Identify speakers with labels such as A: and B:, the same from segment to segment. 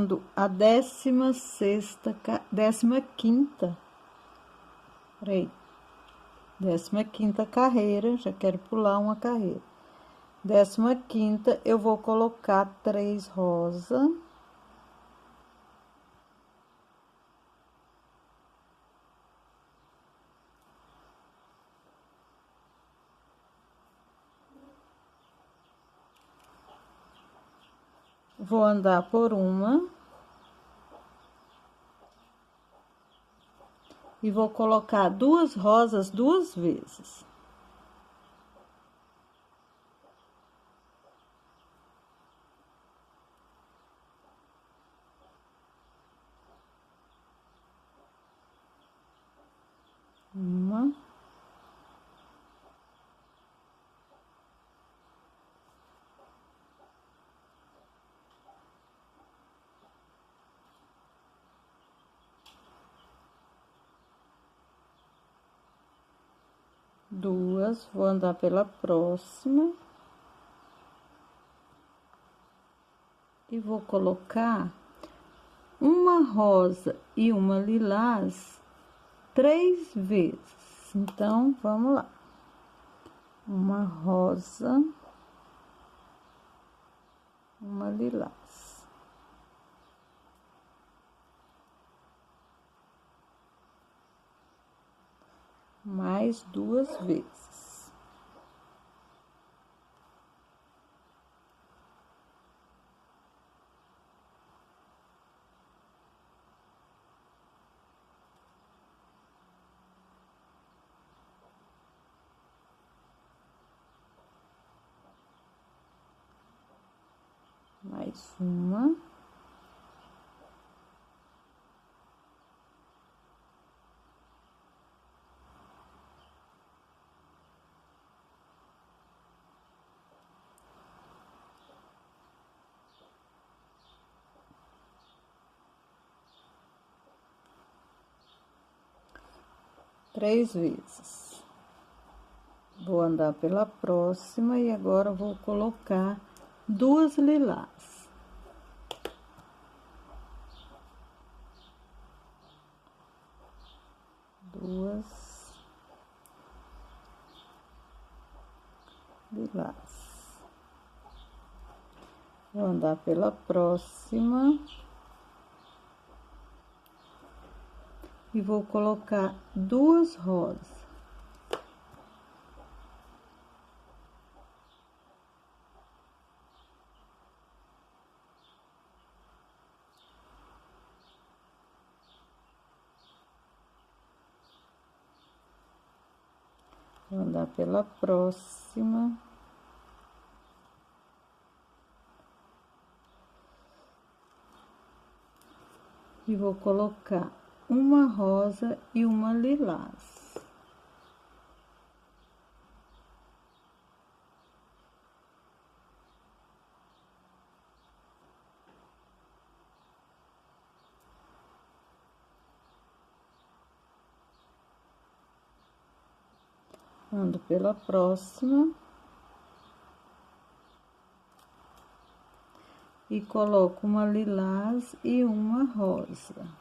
A: pulando a 15ª, peraí, 15ª carreira, já quero pular uma carreira. 15ª, eu vou colocar 3 rosa. Vou andar por uma. E vou colocar 2 rosas 2 vezes. Uma. Duas, vou andar pela próxima. E vou colocar uma rosa e uma lilás 3 vezes. Então, vamos lá. Uma rosa, uma lilás. Mais 2 vezes. Mais uma. Três vezes. Vou andar pela próxima e agora vou colocar 2 lilás. Duas lilás. Vou andar pela próxima. E vou colocar 2 rosas. Vou andar pela próxima. E vou colocar uma rosa e uma lilás. Ando pela próxima. E coloco uma lilás e uma rosa.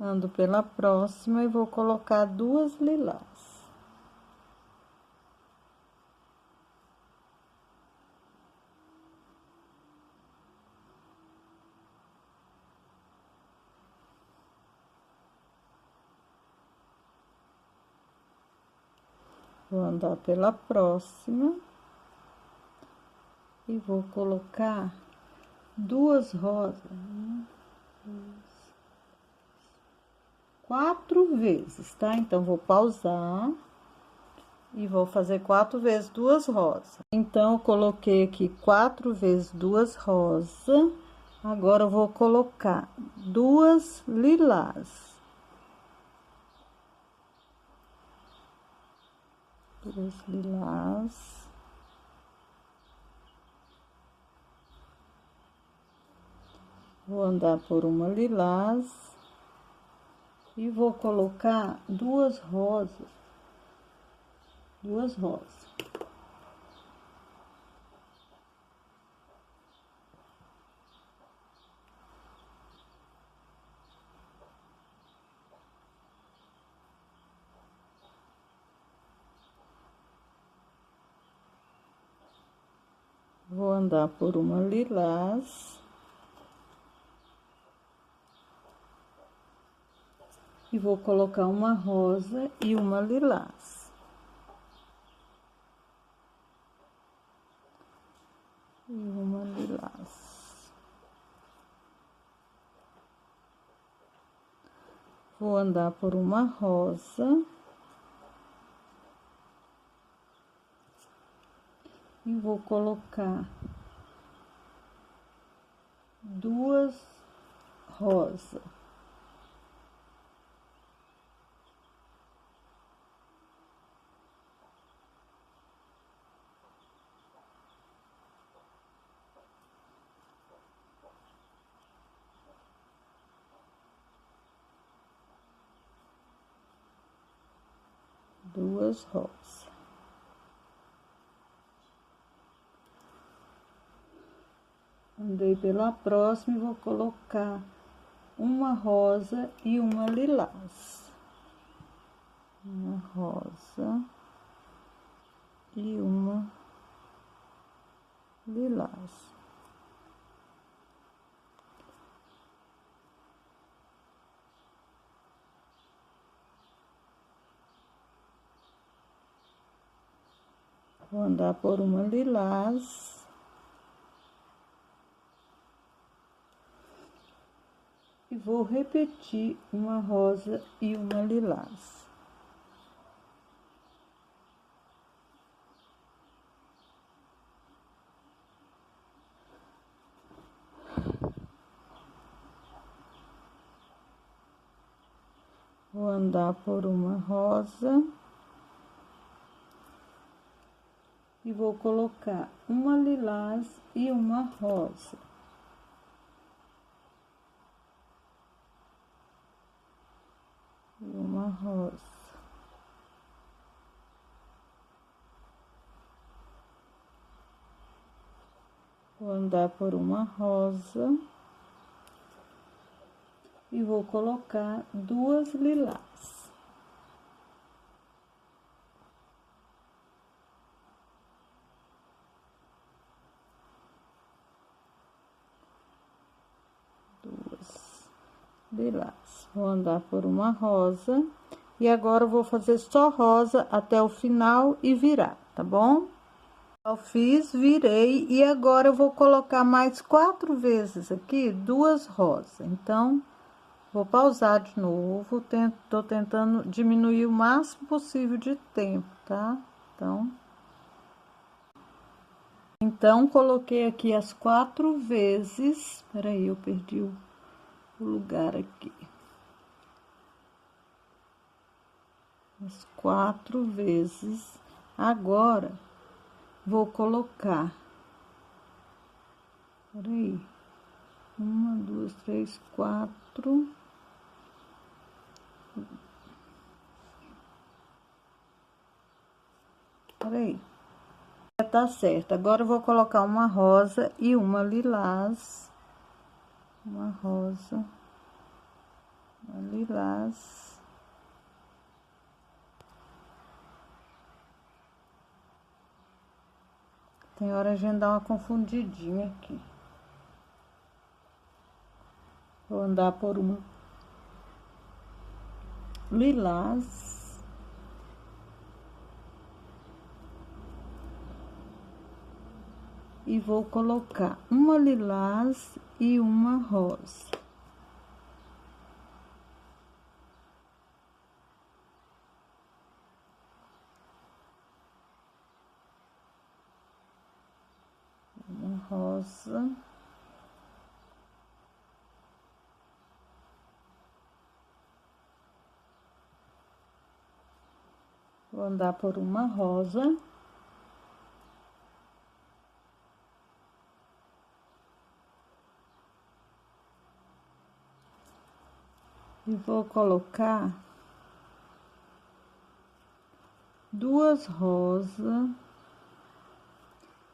A: Ando pela próxima e vou colocar 2 lilás. Vou andar pela próxima. E vou colocar 2 rosas. 4 vezes, tá? Então, vou pausar. E vou fazer 4 vezes 2 rosas. Então, eu coloquei aqui 4 vezes 2 rosas. Agora, eu vou colocar 2 lilás. 2 lilás. Vou andar por uma lilás e vou colocar duas rosas. Vou andar por uma lilás. E vou colocar uma rosa e uma lilás. E uma lilás. Vou andar por uma rosa. E vou colocar duas rosas. Duas rosas. Andei pela próxima e vou colocar uma rosa e uma lilás. Uma rosa e uma lilás. Vou andar por uma lilás. E vou repetir uma rosa e uma lilás. Vou andar por uma rosa. E vou colocar uma lilás e uma rosa. E uma rosa. Vou andar por uma rosa. E vou colocar duas lilás. Lilás. Vou andar por uma rosa. E agora eu vou fazer só rosa até o final e virar, tá bom? Eu fiz, virei e agora eu vou colocar mais 4 vezes aqui, duas rosas. Então, vou pausar de novo, tô tentando diminuir o máximo possível de tempo, tá? Então, coloquei aqui as 4 vezes. Peraí, eu perdi o lugar aqui. As 4 vezes. Agora, vou colocar. Peraí. 1, 2, 3, 4. Peraí. Tá certo. Agora eu vou colocar uma rosa e uma lilás. Uma rosa. Uma lilás. Tem hora a gente dá uma confundidinha aqui. Vou andar por uma lilás. E vou colocar uma lilás e uma rosa. Uma rosa. Vou andar por uma rosa. E vou colocar duas rosas,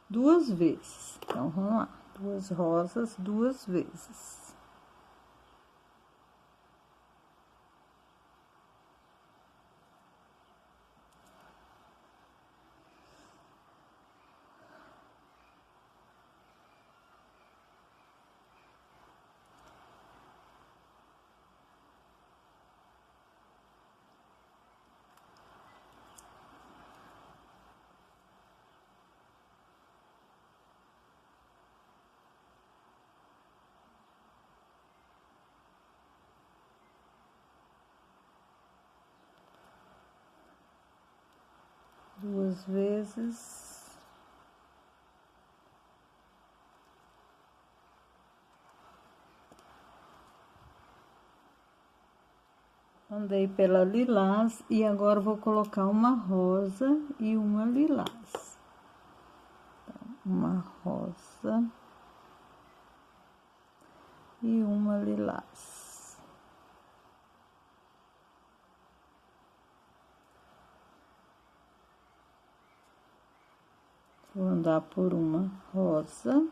A: duas vezes. Então, vamos lá, duas rosas, duas vezes. Duas vezes. Andei pela lilás e agora vou colocar uma rosa e uma lilás. Então, uma rosa e uma lilás. Vou andar por uma rosa.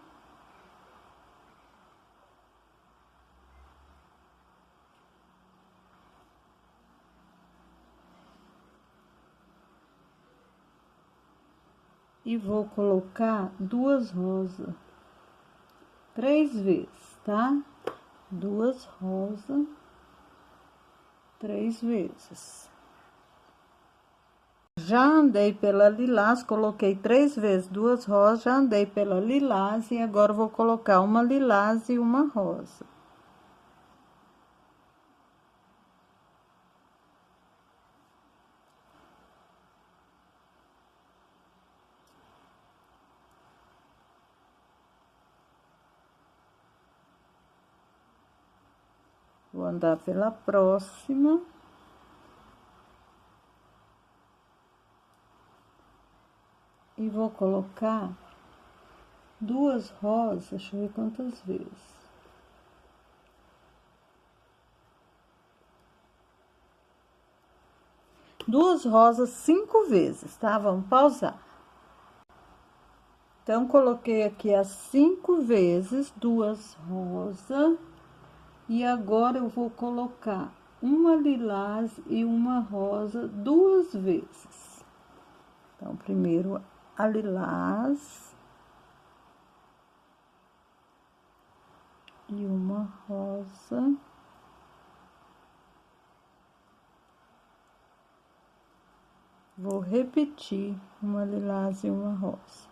A: E vou colocar duas rosas, 3 vezes, tá? Duas rosas, 3 vezes. Já andei pela lilás, coloquei 3 vezes duas rosas, já andei pela lilás e agora vou colocar uma lilás e uma rosa. Vou andar pela próxima. E vou colocar duas rosas, deixa eu ver quantas vezes. Duas rosas 5 vezes, tá? Vamos pausar. Então, coloquei aqui as 5 vezes, duas rosas. E agora eu vou colocar uma lilás e uma rosa 2 vezes. Então, primeiro a lilás e uma rosa. Vou repetir uma lilás e uma rosa.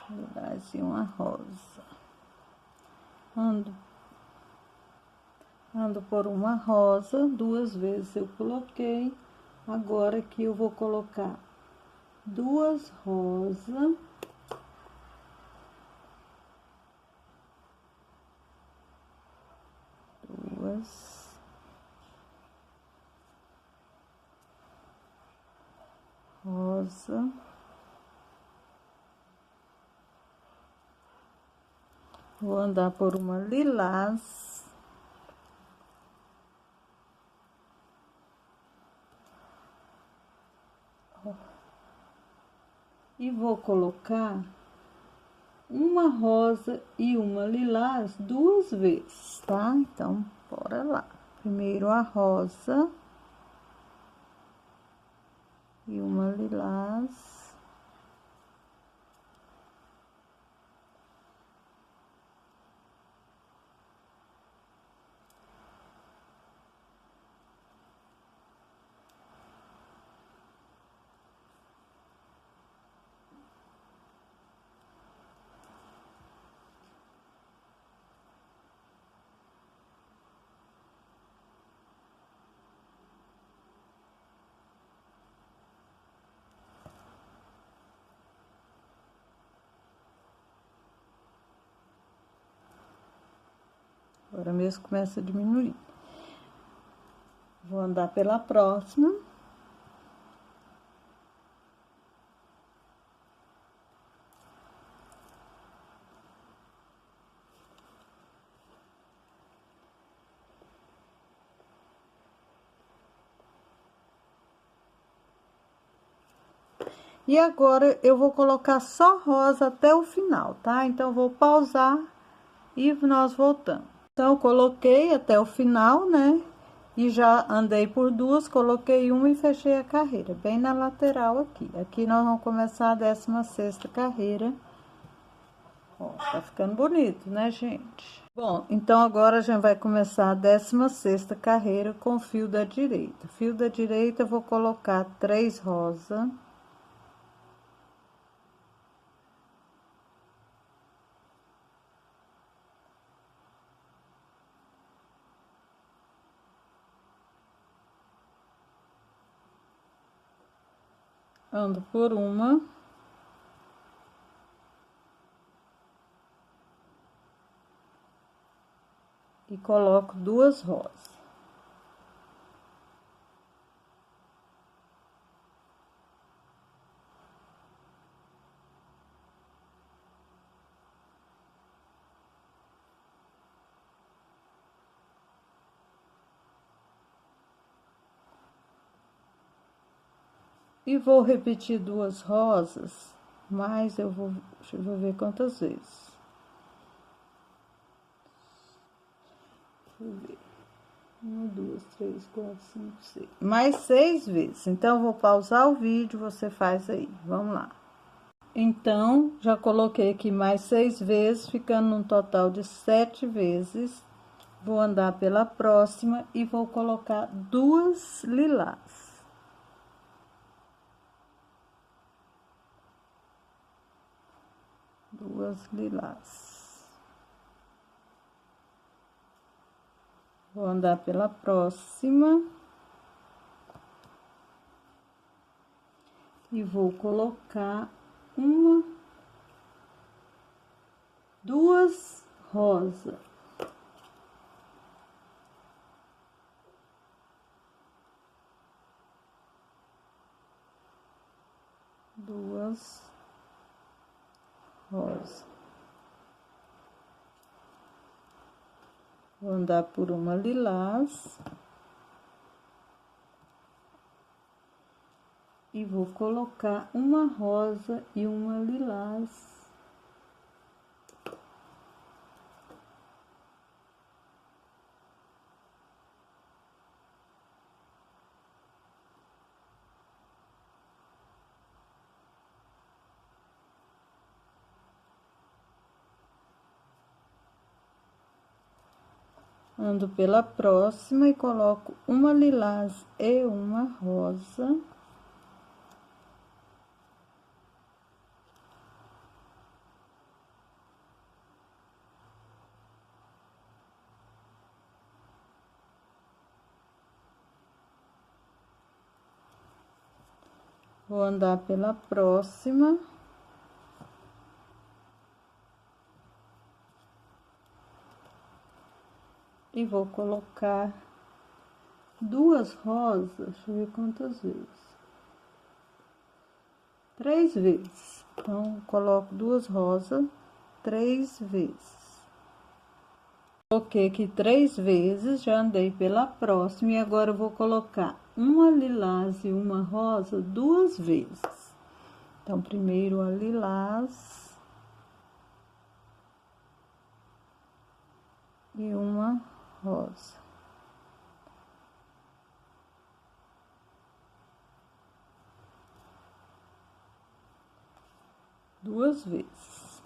A: Lilás e uma rosa. Ando por uma rosa, 2 vezes eu coloquei. Agora aqui eu vou colocar duas rosas. Duas. Rosa. Vou andar por uma lilás. E vou colocar uma rosa e uma lilás 2 vezes, tá? Então, bora lá. Primeiro a rosa e uma lilás. Agora mesmo começa a diminuir. Vou andar pela próxima. E agora, eu vou colocar só rosa até o final, tá? Então, vou pausar e nós voltamos. Então, eu coloquei até o final, né? E já andei por duas, coloquei uma e fechei a carreira, bem na lateral aqui. Aqui nós vamos começar a 16ª carreira. Ó, tá ficando bonito, né, gente? Bom, então agora a gente vai começar a 16ª carreira com fio da direita. Fio da direita, eu vou colocar 3 rosas. Ando por uma. E coloco 2 rosas. E vou repetir 2 rosas, mas eu vou, deixa eu ver quantas vezes. Deixa eu ver. 1, 2, 3, 4, 5, 6. Mais 6 vezes. Então, eu vou pausar o vídeo, você faz aí. Vamos lá. Então, já coloquei aqui mais 6 vezes, ficando num total de 7 vezes. Vou andar pela próxima e vou colocar 2 lilás. Duas lilás. Vou andar pela próxima. E vou colocar duas rosas. Duas rosas. Vou andar por uma lilás. E vou colocar uma rosa e uma lilás. Ando pela próxima e coloco uma lilás e uma rosa. Vou andar pela próxima. E vou colocar duas rosas, deixa eu ver quantas vezes. 3 vezes. Então, coloco 2 rosas 3 vezes. Coloquei aqui 3 vezes, já andei pela próxima e agora eu vou colocar uma lilás e uma rosa 2 vezes. Então, primeiro a lilás e uma rosa. Duas vezes.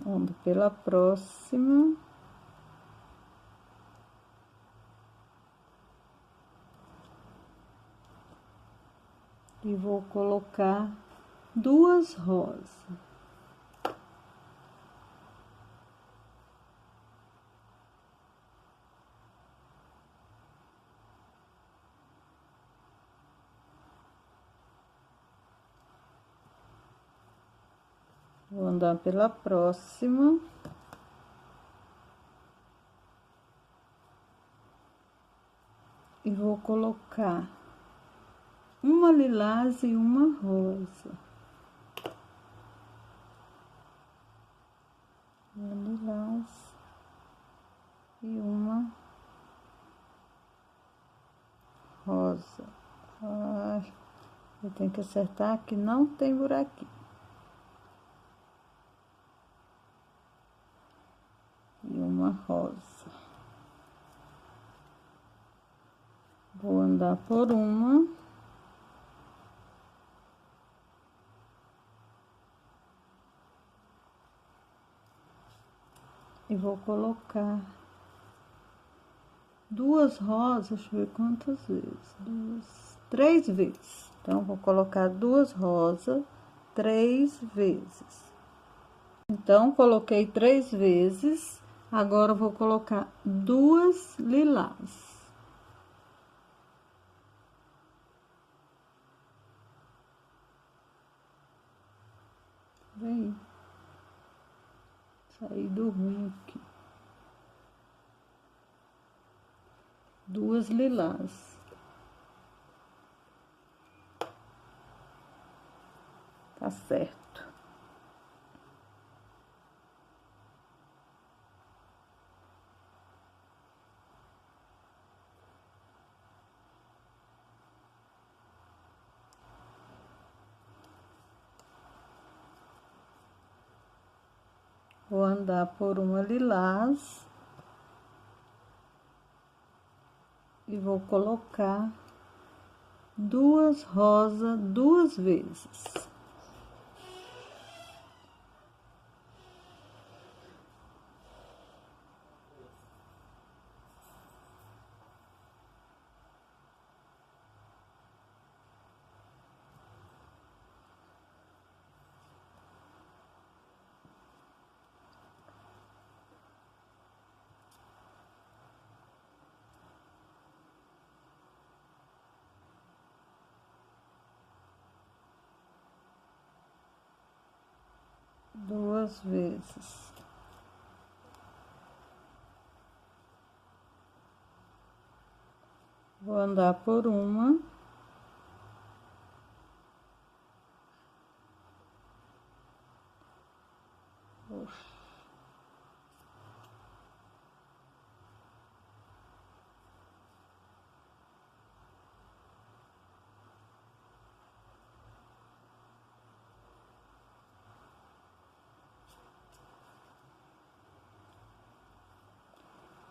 A: Ando pela próxima. E vou colocar 2 rosas. Vou andar pela próxima. E vou colocar uma lilás e uma rosa. Uma lilás e uma rosa. Ai, eu tenho que acertar que não tem buraquinho. E uma rosa. Vou andar por uma. E vou colocar duas rosas, deixa eu ver quantas vezes. Três vezes. Então, vou colocar duas rosas 3 vezes. Então, coloquei 3 vezes. Agora, eu vou colocar duas lilás. Vem. Saí do ruim aqui. Duas lilás. Tá certo. Vou andar por uma lilás. E vou colocar duas rosas 2 vezes. Duas vezes. Vou andar por uma.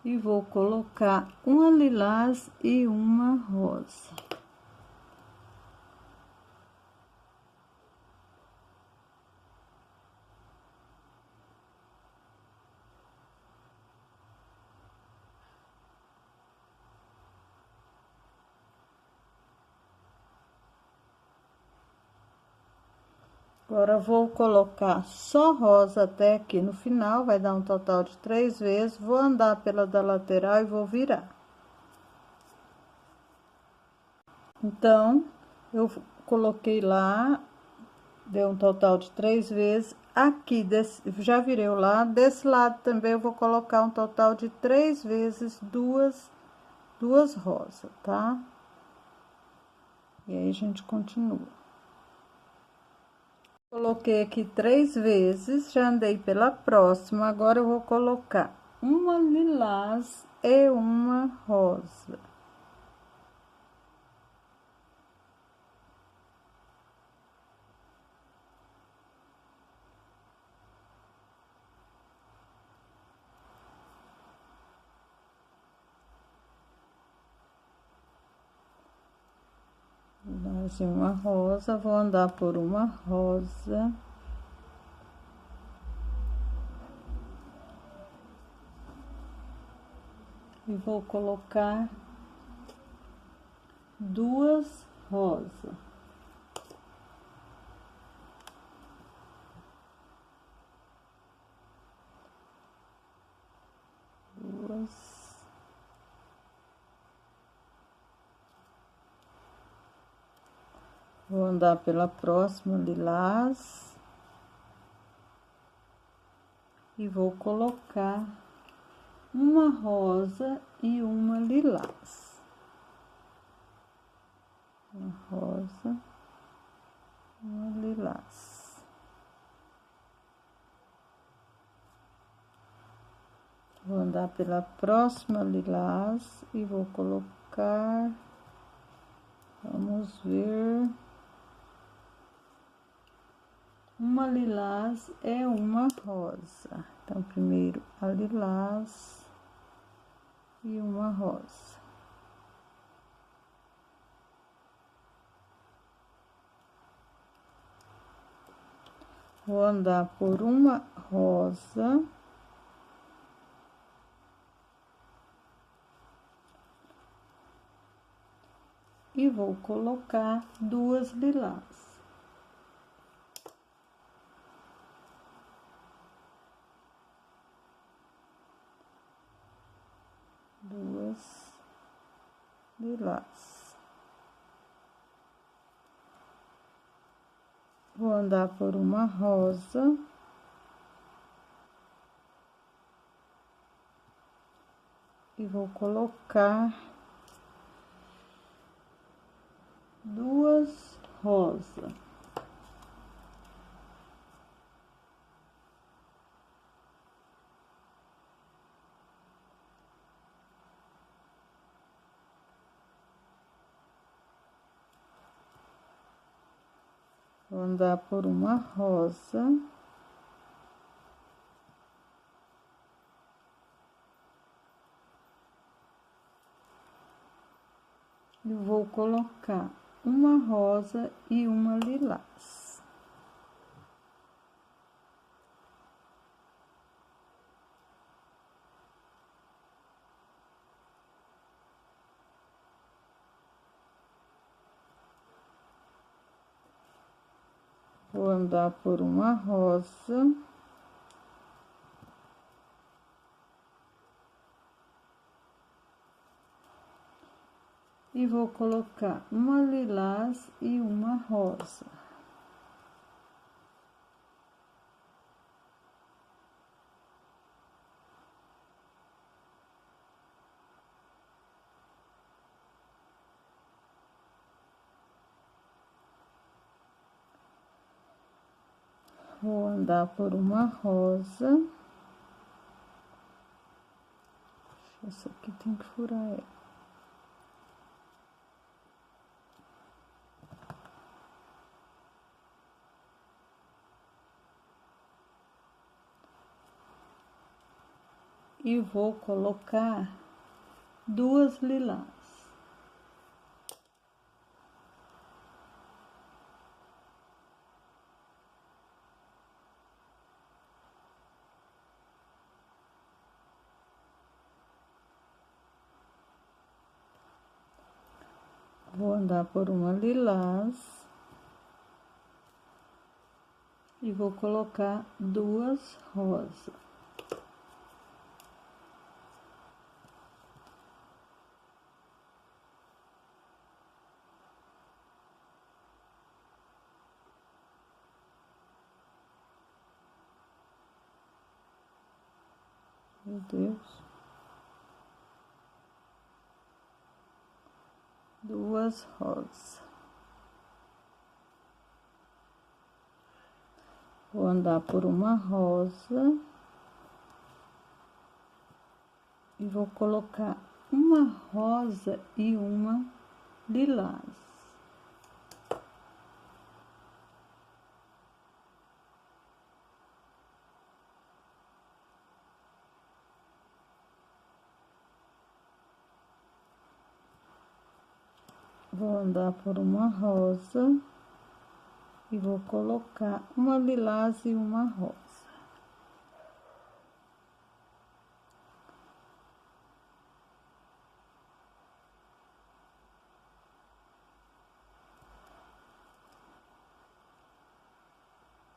A: E vou colocar uma lilás e uma rosa. Agora, vou colocar só rosa até aqui no final, vai dar um total de 3 vezes. Vou andar pela da lateral e vou virar. Então, eu coloquei lá, deu um total de 3 vezes. Aqui, já virei o lado, desse lado também eu vou colocar um total de 3 vezes duas rosas, tá? E aí, a gente continua. Coloquei aqui 3 vezes, já andei pela próxima, agora eu vou colocar uma lilás e uma rosa. Lilás e uma rosa, vou andar por uma rosa. E vou colocar duas rosas. Duas. Vou andar pela próxima lilás. e vou colocar uma rosa e uma lilás. Uma rosa, uma lilás. Vou andar pela próxima lilás e vou colocar, vamos ver, uma lilás é uma rosa. Então, primeiro a lilás e uma rosa. Vou andar por uma rosa. E vou colocar duas lilás. Duas lilás. Vou andar por uma rosa. E vou colocar duas rosas. Vou andar por uma rosa. E vou colocar uma rosa e uma lilás. Vou andar por uma rosa. E vou colocar uma lilás e uma rosa. Vou andar por uma rosa. Essa aqui tem que furar ela. E vou colocar duas lilás. Vou andar por uma lilás. E vou colocar duas rosas. Meu Deus. Duas rosas. Vou andar por uma rosa. E vou colocar uma rosa e uma lilás. Vou andar por uma rosa e vou colocar uma lilás e uma rosa.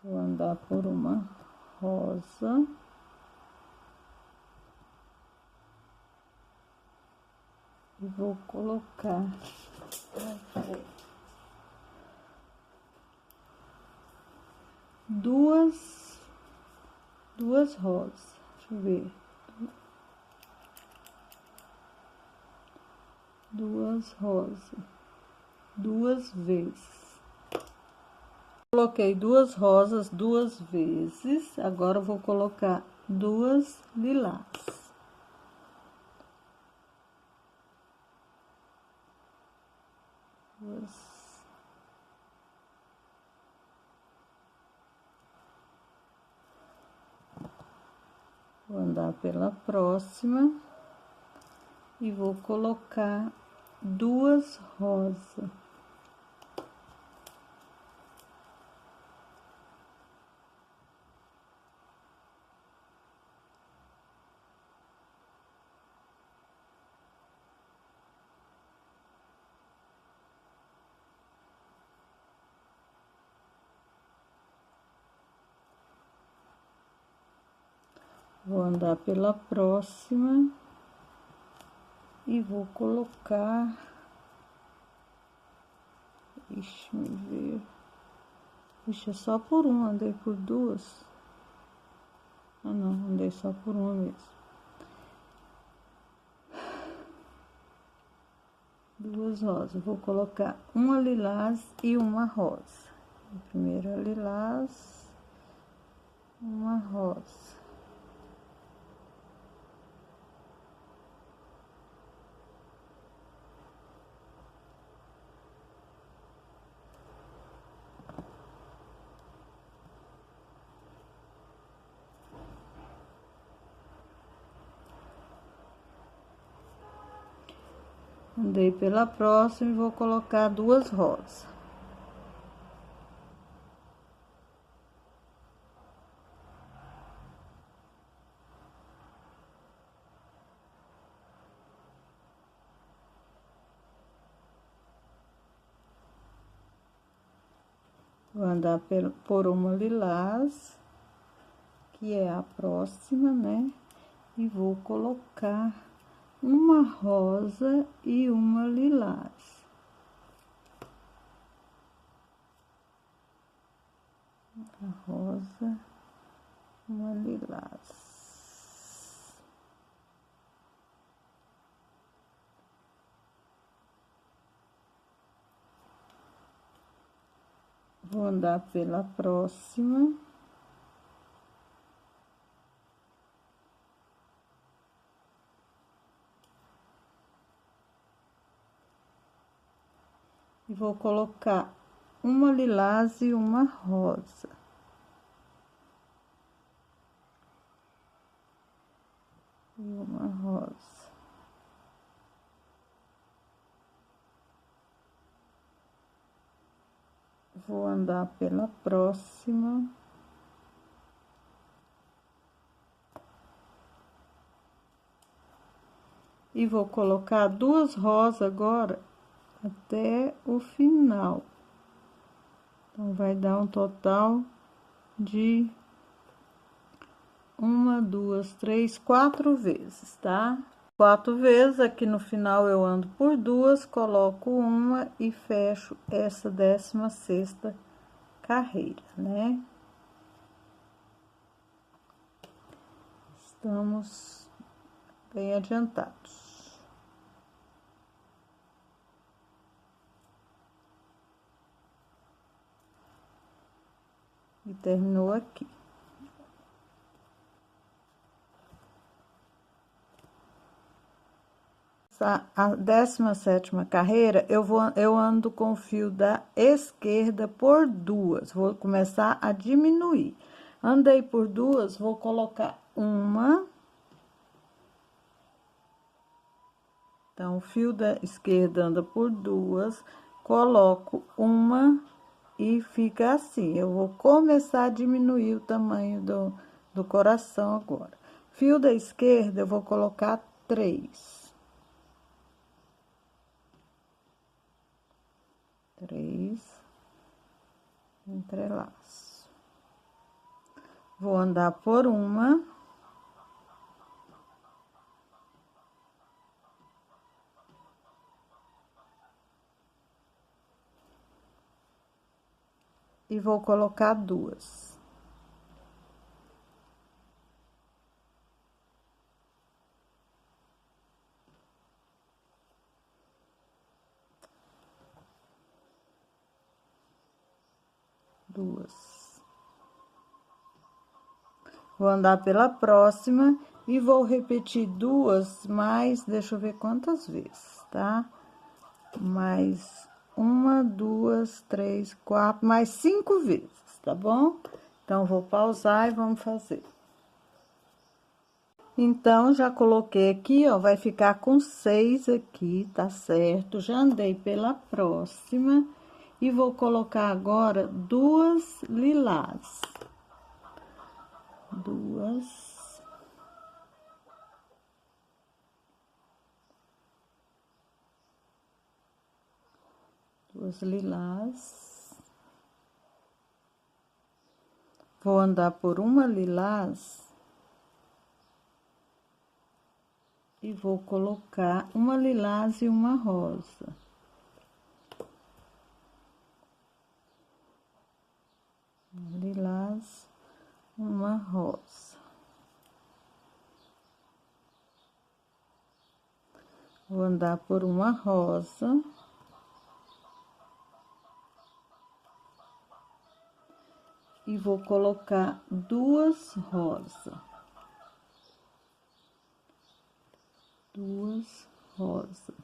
A: Vou andar por uma rosa. E vou colocar duas duas rosas. Deixa eu ver. Duas rosas, duas vezes. Coloquei duas rosas duas vezes, agora eu vou colocar duas lilás. Vou andar pela próxima e vou colocar duas rosas. Vou andar pela próxima e vou colocar. Deixa eu ver. Ixi, é só por uma, andei por duas. Ah, não, andei só por uma mesmo. Duas rosas. Vou colocar uma lilás e uma rosa. Primeiro a lilás, uma rosa. Andei pela próxima e vou colocar duas rosas. Vou andar por uma lilás, que é a próxima, né? E vou colocar uma rosa e uma lilás. A rosa, uma lilás. Vou andar pela próxima. E vou colocar uma lilás e uma rosa. E uma rosa. Vou andar pela próxima. E vou colocar duas rosas agora até o final. Então, vai dar um total de uma, duas, três, quatro vezes, tá? Quatro vezes, aqui no final eu ando por duas, coloco uma e fecho essa 16ª carreira, né? Estamos bem adiantados. E terminou aqui. A 17ª carreira, eu ando com o fio da esquerda por duas. Vou começar a diminuir. Andei por duas, vou colocar uma. Então, o fio da esquerda anda por duas, coloco uma e fica assim. Eu vou começar a diminuir o tamanho do coração agora. Fio da esquerda, eu vou colocar 3. 3 entrelaço. Vou andar por uma. E vou colocar duas. 2. Vou andar pela próxima e vou repetir 2 mais, deixa eu ver quantas vezes, tá? Mais 1, 2, 3, 4, mais 5 vezes, tá bom? Então, vou pausar e vamos fazer. Então, já coloquei aqui, ó, vai ficar com 6 aqui, tá certo? Já andei pela próxima e vou colocar agora 2 lilás. 2 lilás. Vou andar por uma lilás e vou colocar uma lilás e uma rosa. Uma lilás, uma rosa. Vou andar por uma rosa. E vou colocar 2 rosas. 2 rosas.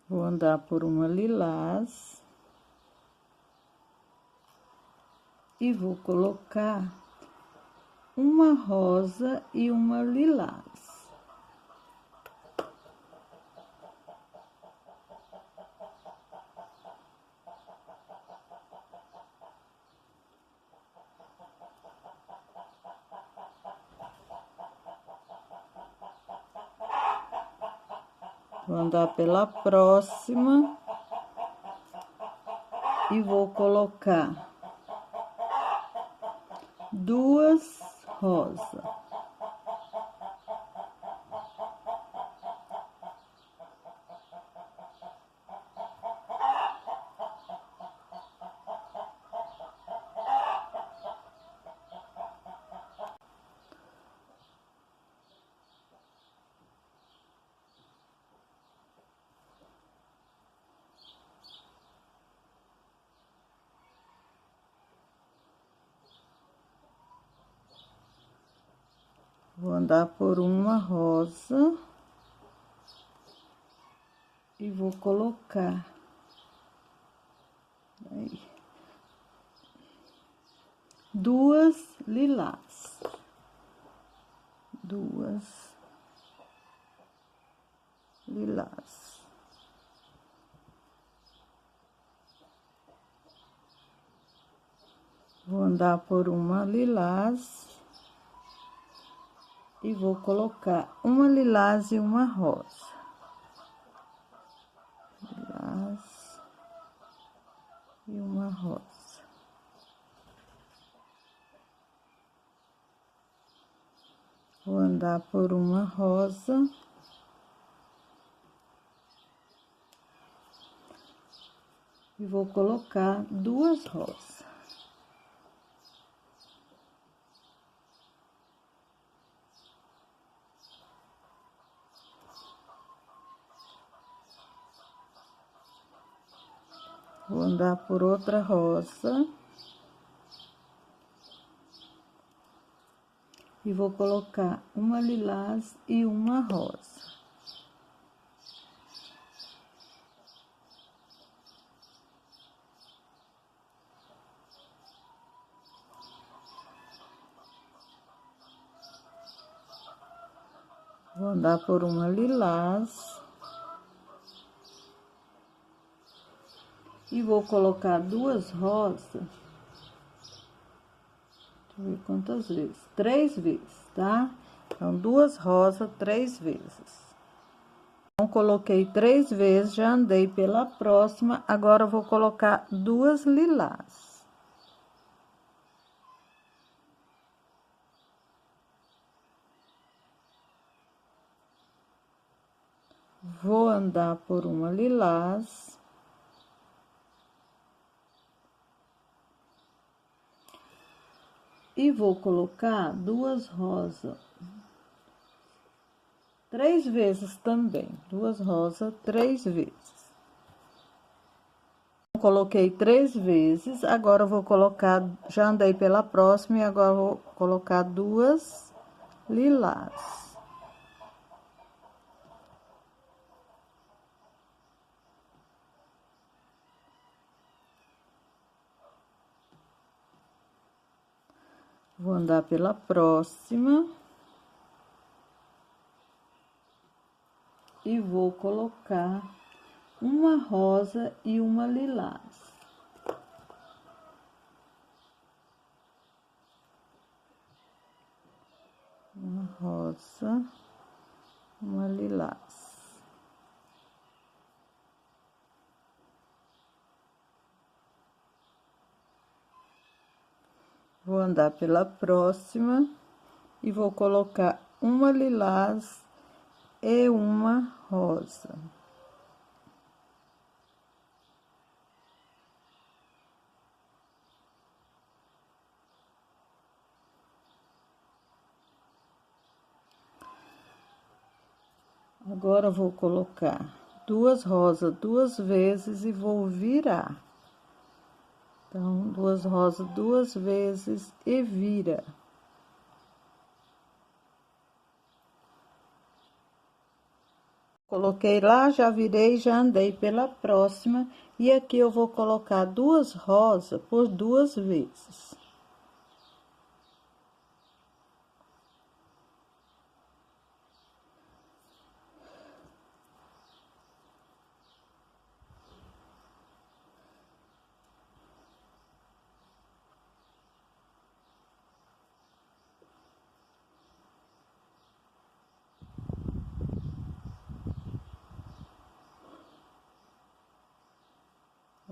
A: Vou andar por uma lilás. E vou colocar uma rosa e uma lilás. Vou andar pela próxima e vou colocar 2 rosas. Vou andar por uma rosa e vou colocar aí 2 lilás. 2 lilás. Vou andar por uma lilás e vou colocar uma lilás e uma rosa. Lilás e uma rosa. Vou andar por uma rosa. E vou colocar 2 rosas. Vou andar por outra rosa. E vou colocar uma lilás e uma rosa. Vou andar por uma lilás. E vou colocar 2 rosas. Deixa eu ver quantas vezes. 3 vezes, tá? Então, 2 rosas, 3 vezes. Então, coloquei 3 vezes, já andei pela próxima. Agora, eu vou colocar 2 lilás. Vou andar por uma lilás. E vou colocar duas rosas. 3 vezes também. Duas rosas, 3 vezes. Coloquei 3 vezes, agora eu vou colocar, já andei pela próxima e agora eu vou colocar duas lilás. Vou andar pela próxima. E vou colocar uma rosa e uma lilás. Uma rosa, uma lilás. Vou andar pela próxima e vou colocar uma lilás e uma rosa. Agora, eu vou colocar duas rosas 2 vezes e vou virar. Então, duas rosas 2 vezes e vira. Coloquei lá, já virei, já andei pela próxima. E aqui eu vou colocar duas rosas por 2 vezes.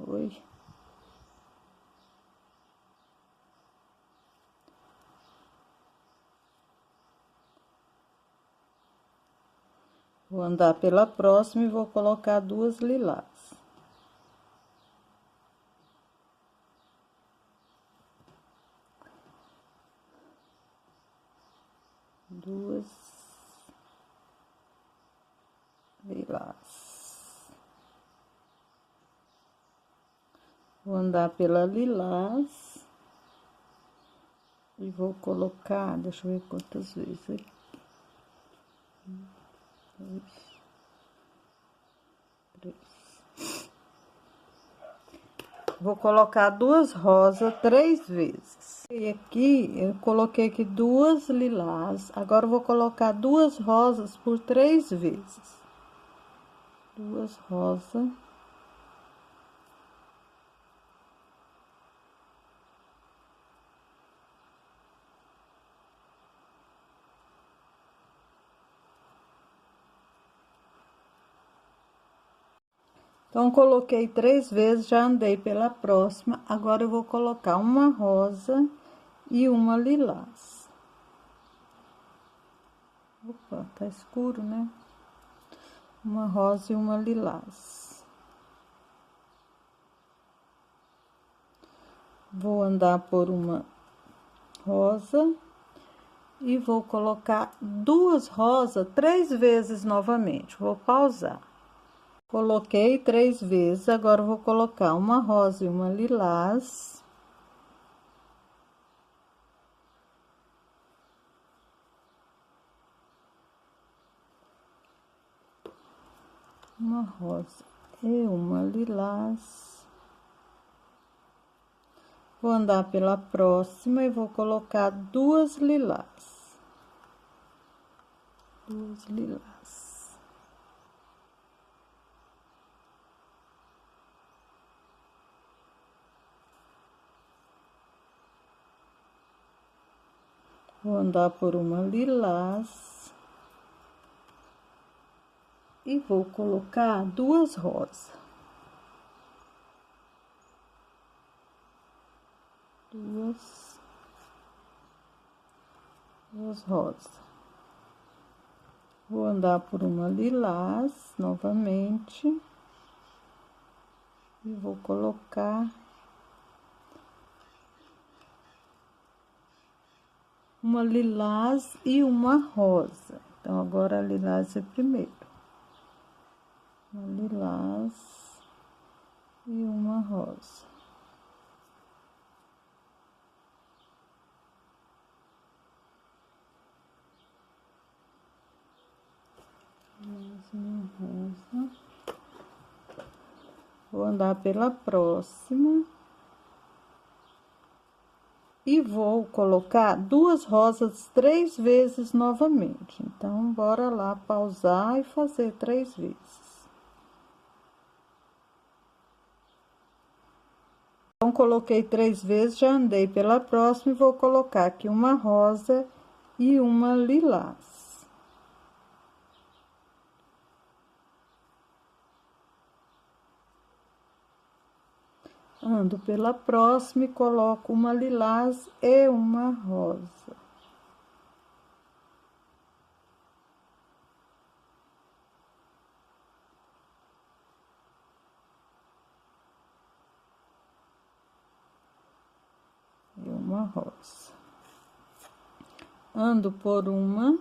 A: Oi. Vou andar pela próxima e vou colocar duas lilás. Duas lilás. Vou andar pela lilás. E vou colocar, deixa eu ver quantas vezes aqui. 1, 2, 3. Vou colocar duas rosas 3 vezes. E aqui, eu coloquei aqui duas lilás. Agora, eu vou colocar duas rosas por 3 vezes. Duas rosas. Então, coloquei 3 vezes, já andei pela próxima. Agora, eu vou colocar uma rosa e uma lilás. Opa, tá escuro, né? Uma rosa e uma lilás. Vou andar por uma rosa e vou colocar duas rosas 3 vezes novamente. Vou pausar. Coloquei 3 vezes, agora vou colocar uma rosa e uma lilás. Uma rosa e uma lilás. Vou andar pela próxima e vou colocar duas lilás. Duas lilás. Vou andar por uma lilás. E vou colocar duas rosas. Duas rosas. Vou andar por uma lilás novamente. E vou colocar uma lilás e uma rosa. Então, agora a lilás é primeiro. Uma lilás e uma rosa. Lilás e uma rosa. Vou andar pela próxima. E vou colocar duas rosas 3 vezes novamente. Então, bora lá pausar e fazer 3 vezes. Então, coloquei 3 vezes, já andei pela próxima e vou colocar aqui uma rosa e uma lilás. Ando pela próxima e coloco uma lilás e uma rosa. E uma rosa. Ando por uma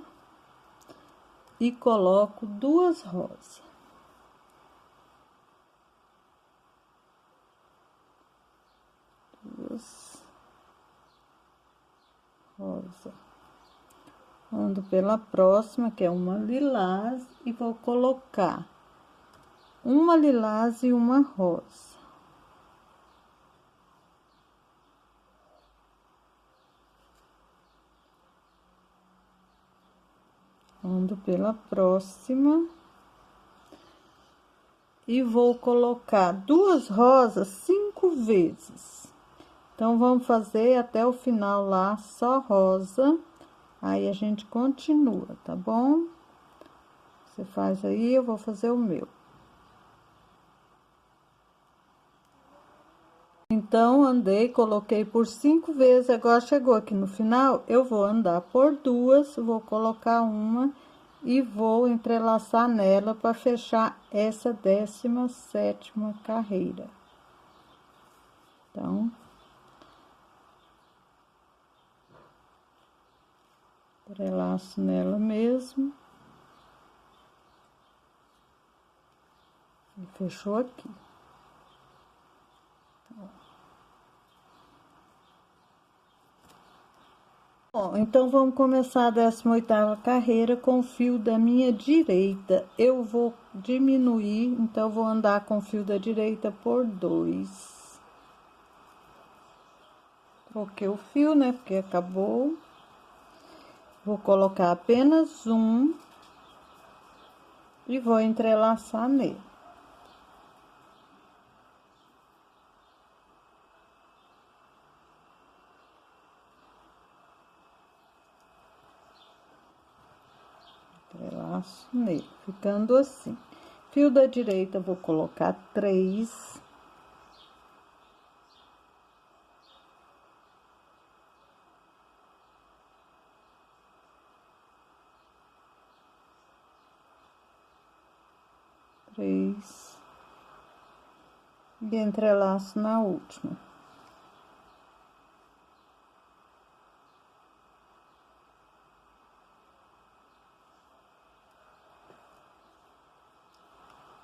A: e coloco duas rosas. Rosa. Ando pela próxima, que é uma lilás, e vou colocar uma lilás e uma rosa. Ando pela próxima e vou colocar duas rosas 5 vezes. Então, vamos fazer até o final lá, só rosa. Aí, a gente continua, tá bom? Você faz aí, eu vou fazer o meu. Então, andei, coloquei por 5 vezes, agora chegou aqui no final, eu vou andar por duas, vou colocar uma e vou entrelaçar nela para fechar essa 17ª carreira. Então, entrelaço nela mesmo. E fechou aqui. Bom, então, vamos começar a 18ª carreira com o fio da minha direita. Eu vou diminuir, então, vou andar com o fio da direita por 2. Troquei o fio, né, porque acabou. Vou colocar apenas um e vou entrelaçar nele. Entrelaço nele, ficando assim. Fio da direita, vou colocar 3. E entrelaço na última.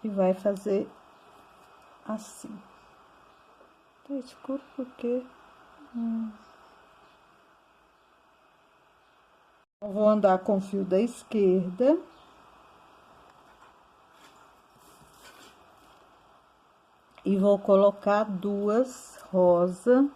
A: E vai fazer assim. Tá escuro porque... Eu vou andar com o fio da esquerda. E vou colocar duas rosas.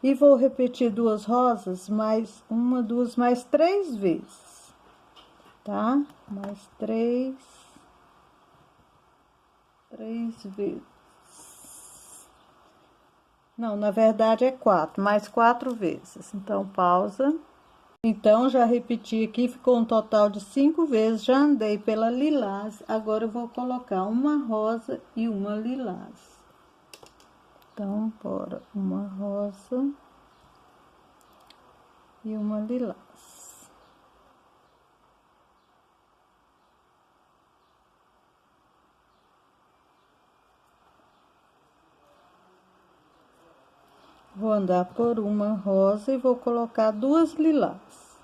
A: E vou repetir duas rosas, mais uma, duas, mais 3 vezes, tá? Mais 3 vezes. Não, na verdade é 4, mais 4 vezes. Então, pausa. Então, já repeti aqui, ficou um total de 5 vezes. Já andei pela lilás, agora eu vou colocar uma rosa e uma lilás. Então, bora, uma rosa e uma lilás. Vou andar por uma rosa e vou colocar duas lilás.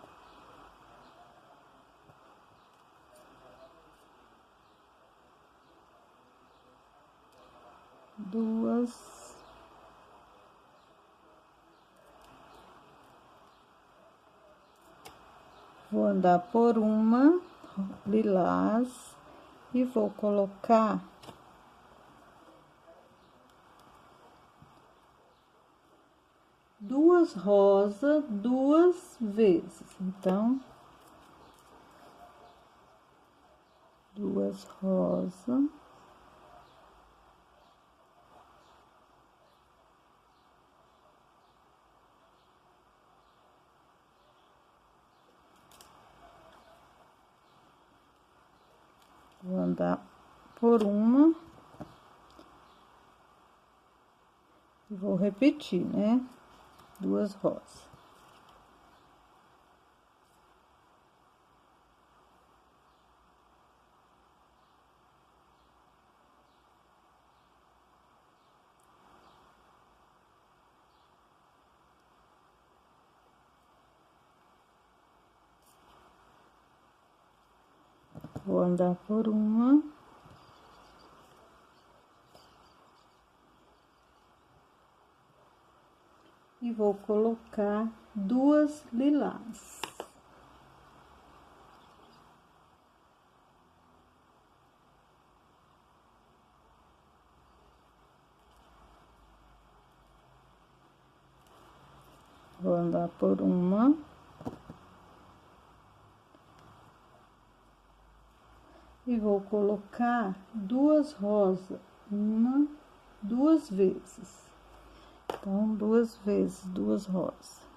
A: Duas. Vou andar por uma lilás e vou colocar duas rosas duas vezes. Então, duas rosas. Vou andar por uma. E vou repetir, né? Duas rosas. Vou andar por uma. E vou colocar duas lilás. Vou andar por uma. E vou colocar duas rosas, duas vezes. Então, duas vezes, duas rosas.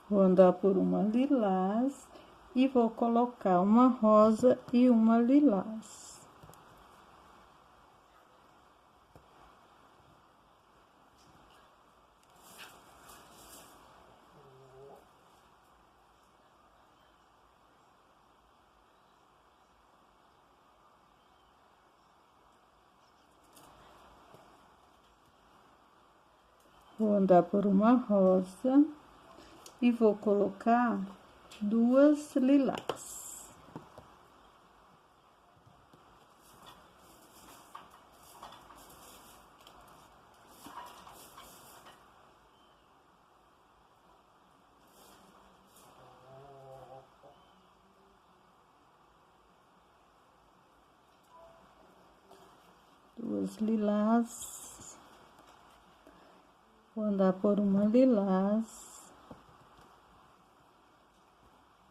A: Vou andar por uma lilás e vou colocar uma rosa e uma lilás. Vou andar por uma rosa e vou colocar duas lilás. Duas lilás. Vou andar por uma lilás.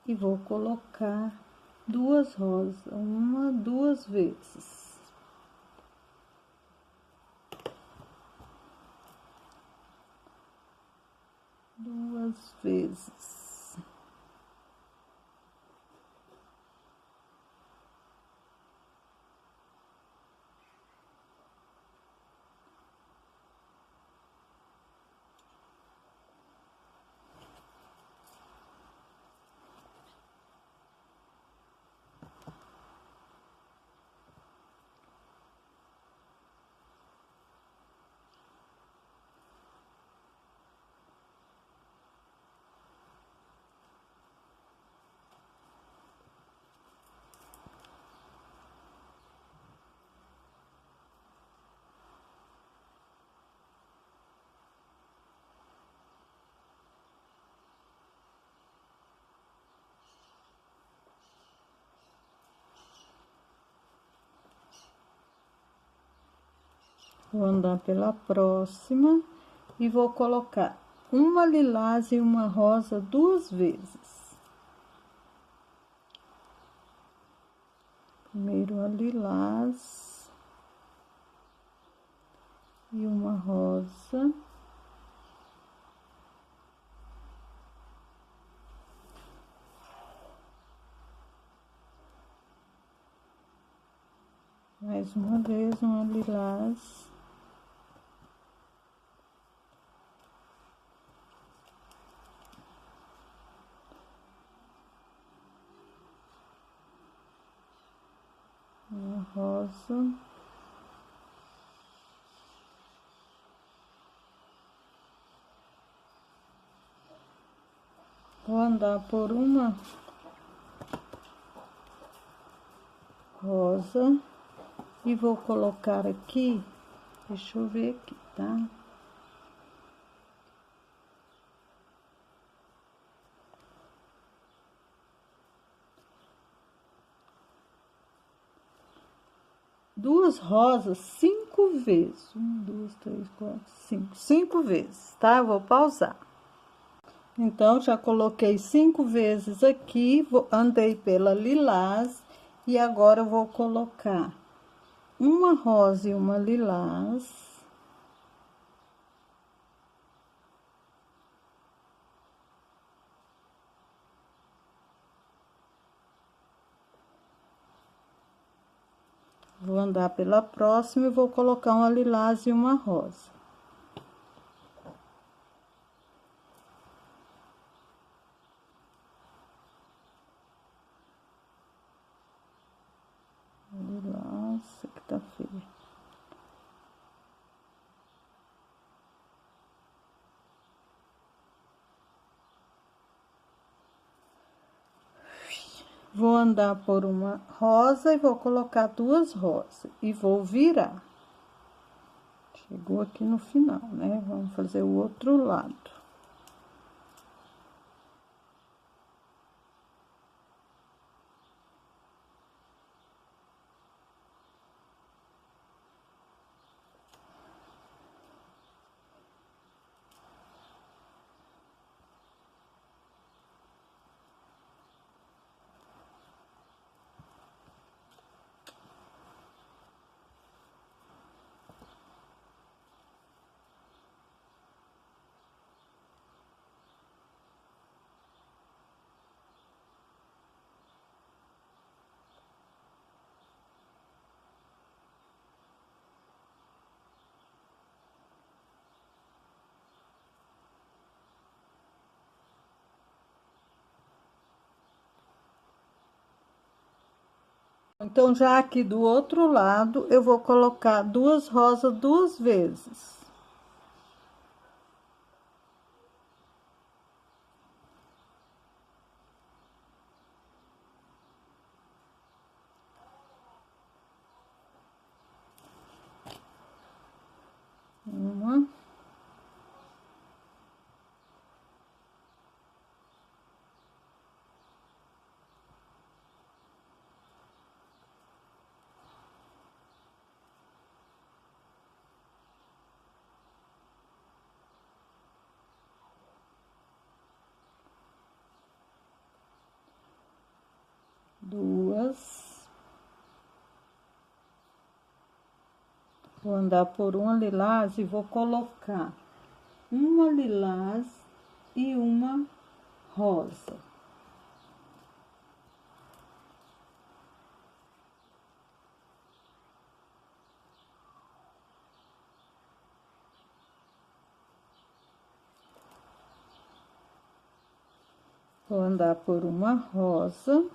A: E vou colocar duas rosas, uma, duas vezes. Duas vezes. Vou andar pela próxima e vou colocar uma lilás e uma rosa 2 vezes. Primeiro a lilás e uma rosa. Mais uma vez, uma lilás. Uma rosa. Vou andar por uma rosa e vou colocar aqui, deixa eu ver aqui, tá? Duas rosas 5 vezes. 1, 2, 3, 4, 5. 5 vezes, tá? Vou pausar. Então, já coloquei 5 vezes aqui, andei pela lilás e agora eu vou colocar uma rosa e uma lilás. Vou andar pela próxima e vou colocar uma lilás e uma rosa. Nossa, que tá feio. Vou andar por uma rosa e vou colocar 2 rosas e vou virar. Chegou aqui no final, né? Vamos fazer o outro lado. Então, já aqui do outro lado, eu vou colocar 2 rosas 2 vezes. Uma. Duas. Vou andar por uma lilás e vou colocar uma lilás e uma rosa. Vou andar por uma rosa.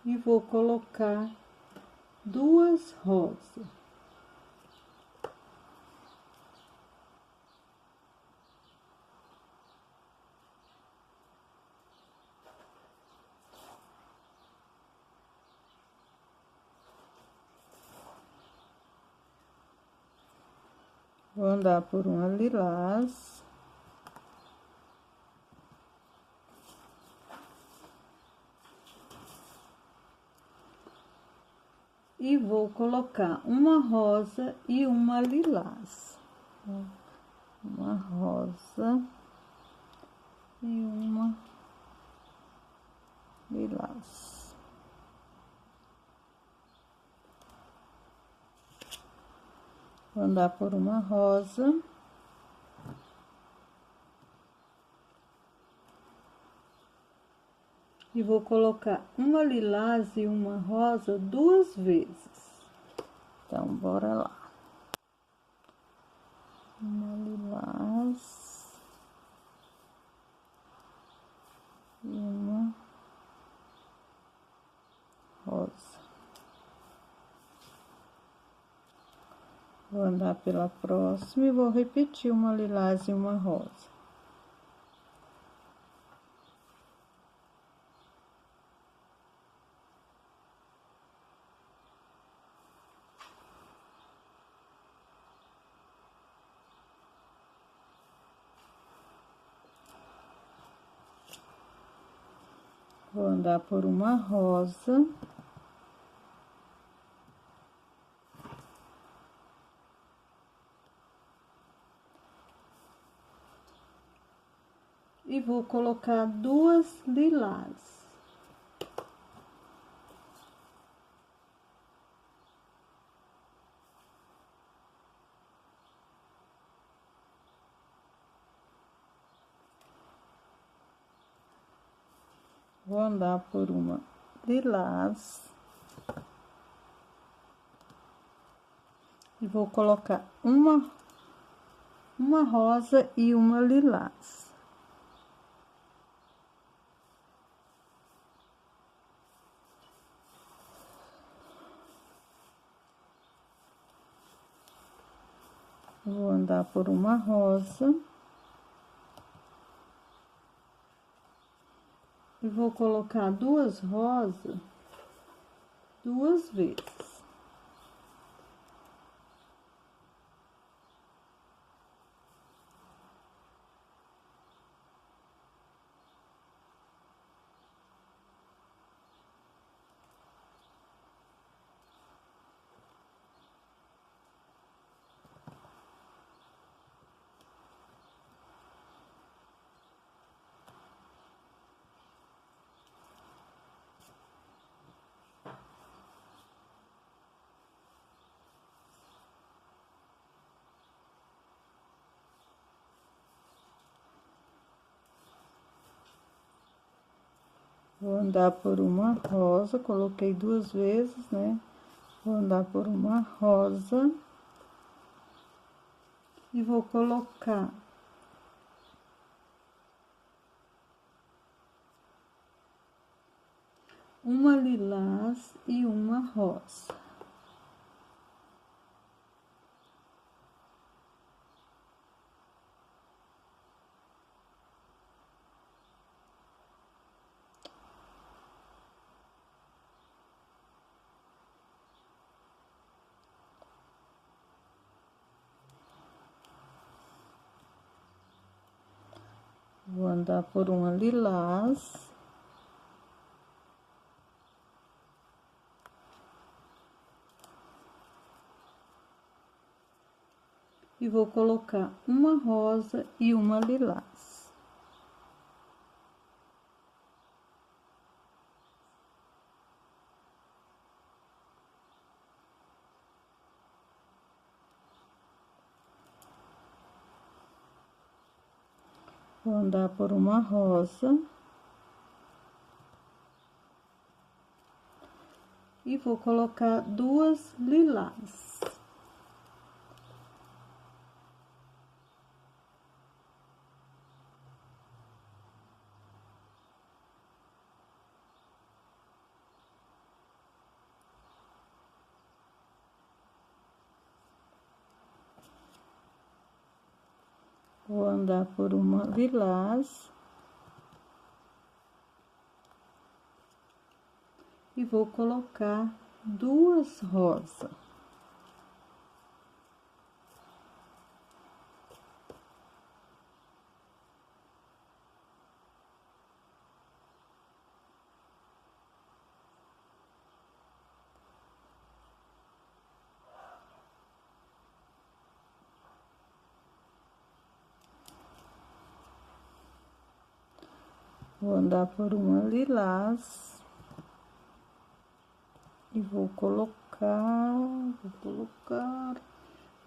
A: E vou colocar 2 rosas. Vou andar por uma lilás. e vou colocar uma rosa e uma lilás. Uma rosa e uma lilás. Vou andar por uma rosa. E vou colocar uma lilás e uma rosa 2 vezes. Então, bora lá. Uma lilás e uma rosa. Vou andar pela próxima e vou repetir uma lilás e uma rosa. Vou andar por uma rosa. E vou colocar 2 lilás. Vou andar por uma lilás. E vou colocar uma rosa e uma lilás. Vou andar por uma rosa. E vou colocar 2 rosas 2 vezes. Vou andar por uma rosa, coloquei 2 vezes, né? Vou andar por uma rosa. E vou colocar uma lilás e uma rosa. Vou andar por uma lilás. E vou colocar uma rosa e uma lilás. Vou andar por uma rosa. E vou colocar 2 lilás. Vou andar por uma lilás. E vou colocar 2 rosas. Vou andar por uma lilás e vou colocar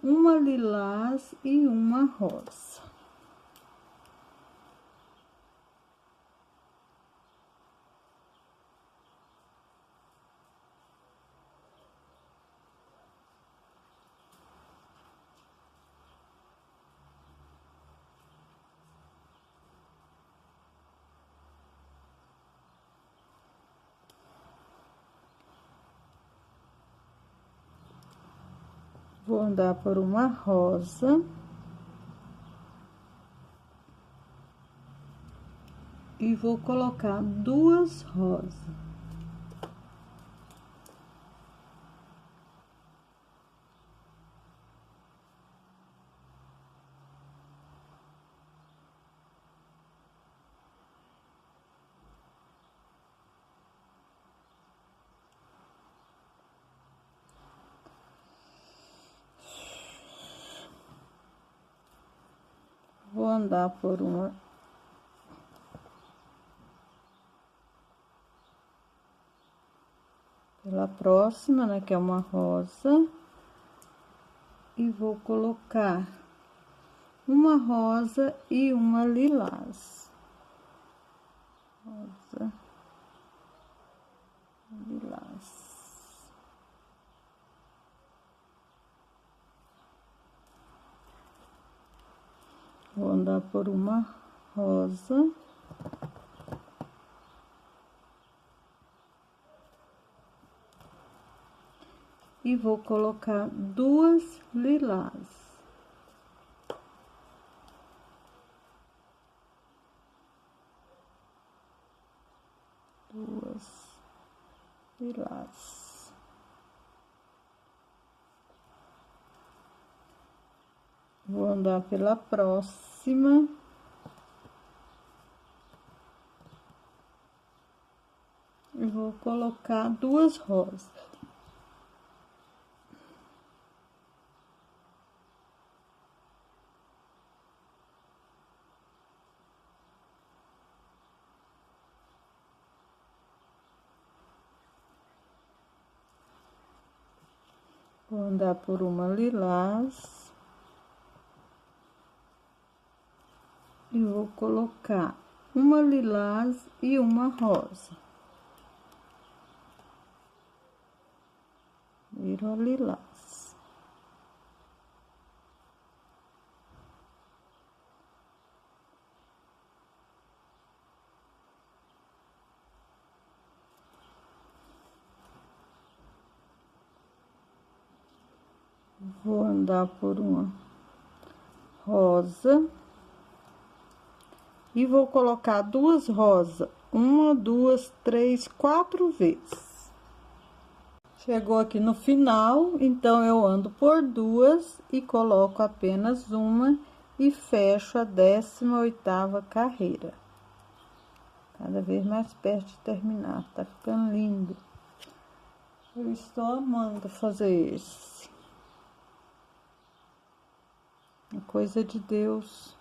A: uma lilás e uma rosa. Vou andar por uma rosa. E vou colocar duas rosas. Vou andar por uma pela próxima, né, que é uma rosa, e vou colocar uma rosa e uma lilás. Rosa, lilás. Vou andar por uma rosa. E vou colocar duas lilás. Duas lilás. Vou andar pela próxima. E vou colocar duas rosas. Vou andar por uma lilás. E vou colocar uma lilás e uma rosa. Viro a lilás. Vou andar por uma rosa. E vou colocar duas rosas, uma, duas, três, 4 vezes. Chegou aqui no final, então eu ando por duas e coloco apenas uma e fecho a 18ª carreira. Cada vez mais perto de terminar, tá ficando lindo. Eu estou amando fazer esse. É coisa de Deus.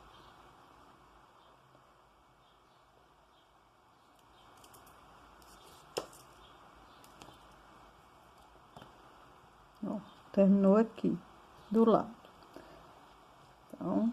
A: Ó, terminou aqui, do lado. Então,